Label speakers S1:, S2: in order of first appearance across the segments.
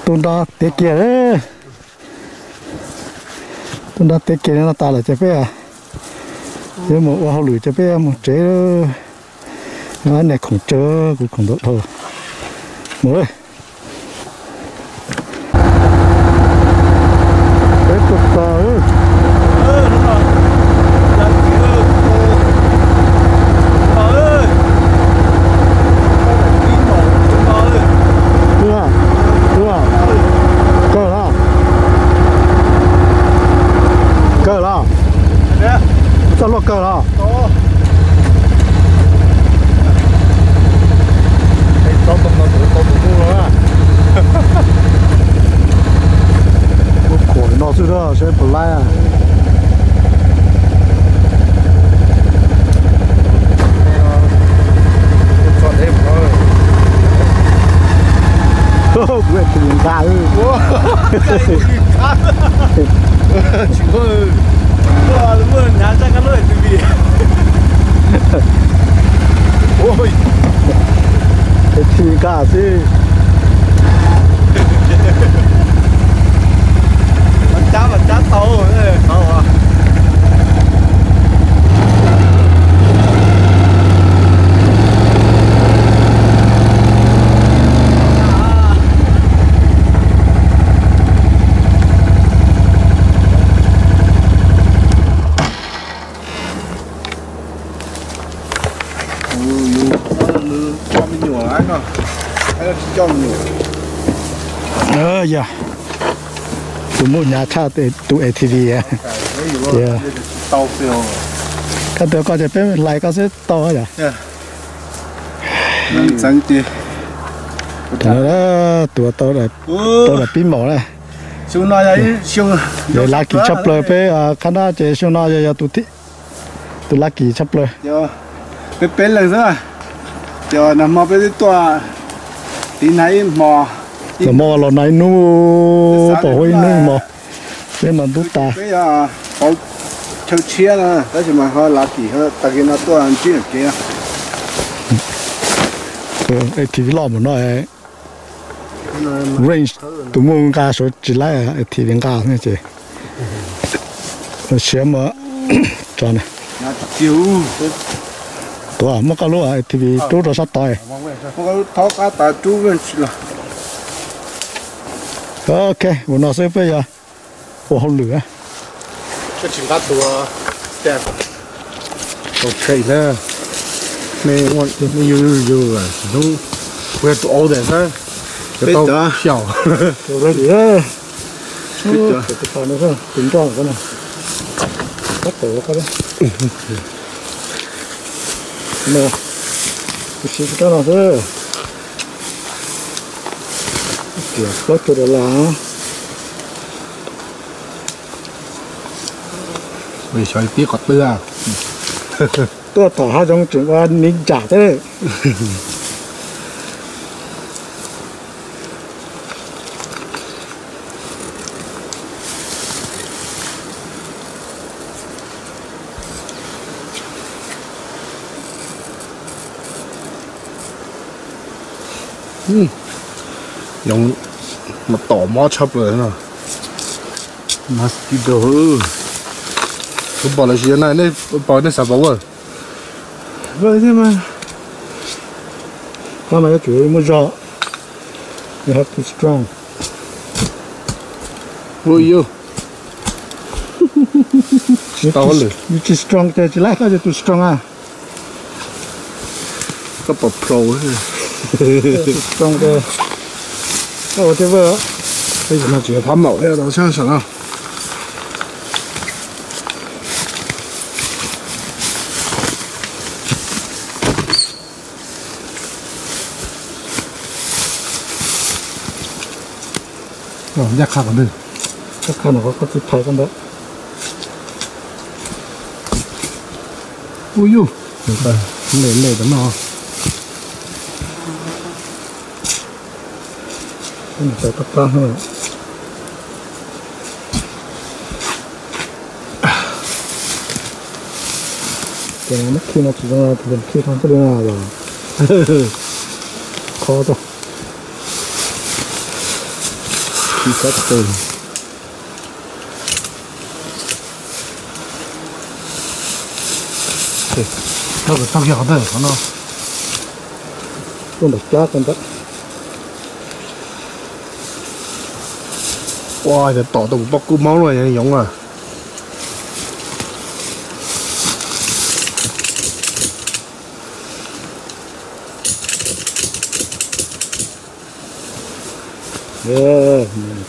S1: Tụi đó tiết kia đấy. Tụi đó tiết kia nó ta là chế bé à. Chứ một hoa lửa chế bé một chế nó này không chớ cũng không được thôi. Mới. Cái cục tờ ơi.
S2: Đúng rồi.
S1: Cờ đó. Sao lo cờ đó? Tao tao mua rồi. Một khối nó chứ đó sẽ phải lại à. Gue punya kau.
S2: Cuma, lu nyata kan lu itu ôi,
S1: thì cả chứ.
S2: Mình chát to rồi, to à.
S1: Dạ. Tụi mua nhà cha tụi ATV à. Dạ.
S2: Tàu phiêu.
S1: Cái đứa con sẽ biết lại có sẽ to à.
S2: Dạ. Sáng đi.
S1: Đó tụi to là pin mỏ này.
S2: Xuống nói đấy, xuống.
S1: Để lá kỳ chấp lời bé khán giả chơi xuống nói giờ tụi lá kỳ chấp lời.
S2: Dạ. Cái bên là sao? Dạ, nằm mà bên tòa tí này mò.
S1: Rồi mò là này nu bỏ hơi nu mò. Thế mà tụt ta.
S2: Bây giờ họ chơi chia nè, đó chỉ mà họ lá kỳ họ tại vì nó tòa ăn chuyện kia.
S1: ATV lọ mà nói range tụi mua cá số chỉ lại ATV cá này chứ. Xe mà cho này.
S2: Chiều.
S1: Tôi mà cái lúa ATV chú đó sát tay.
S2: Mà cái tháo cá ta chú bên chỉ là.
S1: Ok, một nó sẽ bây giờ bỏ hậu lửa.
S2: Cái chuyện cá tua đẹp.
S3: Ok nè. Mày ngon yêu rồi. Nó quay tụ ổ đấy sao? Cái tao xào.
S1: Rồi đấy. Cái con nó không tính tròn cái này. Bắt tổ cái đấy. Nè. Cái gì cái nào thế? Kìa, có chỗ đó là
S3: Mày xoay tiếc có tưa à?
S1: tôi tỏ hai trong chuyện qua nín trả thế.
S3: Dùng một tổ mó chấp rồi nè.
S1: Mosquito.
S3: Tôi bỏ lại chuyện này, bỏ lên sạp bấu rồi.
S1: Vậy thế mà. Con này chủ yếu mua giò. You have to strong.
S3: Ui yêu. Tao lử.
S1: You just strong thế, chỉ lại cái too strong à.
S3: Có bỏ pro ấy.
S1: Strong thế. Ồ thế vợ.
S3: Bây giờ nó chỉ phá mẫu đây, nó xem sao nào. Nhắc khác còn đi.
S1: Chắc khả năng có chút thay con đó.
S3: Ui dụ. Được rồi, lên tấm nó.
S1: Mình phải tắt ra thôi. Cái này mất khi nó chỉ ra thì khi không có đường nào rồi. Khó thôi.
S3: Thì sẽ từ nó có tăng hiệu đấy nó
S1: con được lát con đó
S3: wow giờ tỏ tụng bóc cú máu rồi này giống à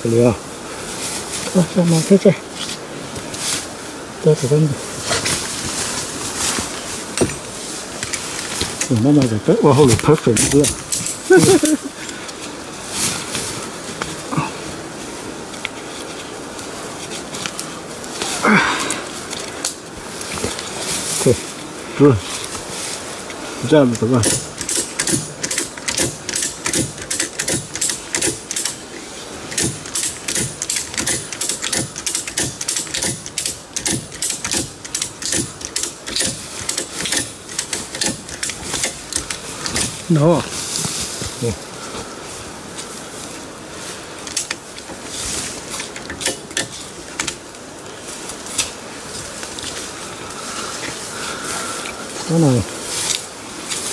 S1: cái liều sao mà thế chứ tôi phải không nó mà phải tới holy perfect nữa
S3: rồi ra được rồi đó
S1: cái này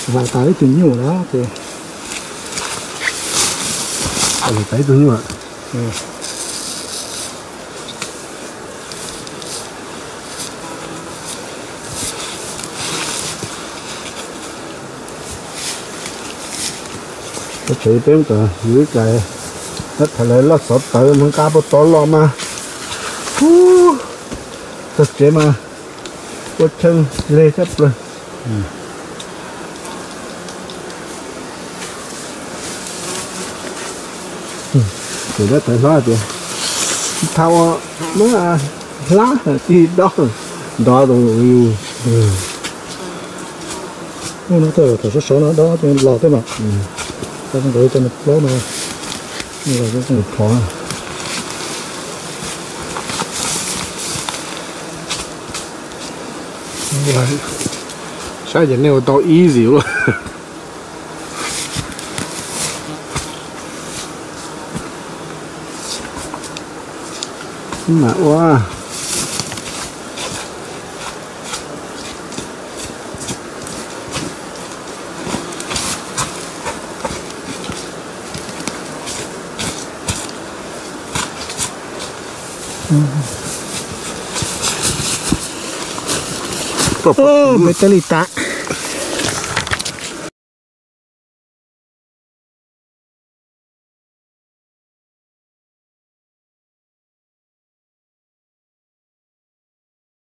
S1: và tới từ nhiều đó thì
S3: thấy tôi như vậy cái chuyện tiếng từ dưới cái rất là lấy sọt tới muốn cá bớt to lo mà thật chế mà bớt chân lê chấp rồi thì rất phải nói chứ thao nó là lá thì đó đó rồi
S1: nó tới thời số nó đó thì lọt thế mà ta không đợi cho nó lỗ mà như là cái
S3: được khó sao giờ này to easy luôn mà quá
S1: oh, metalita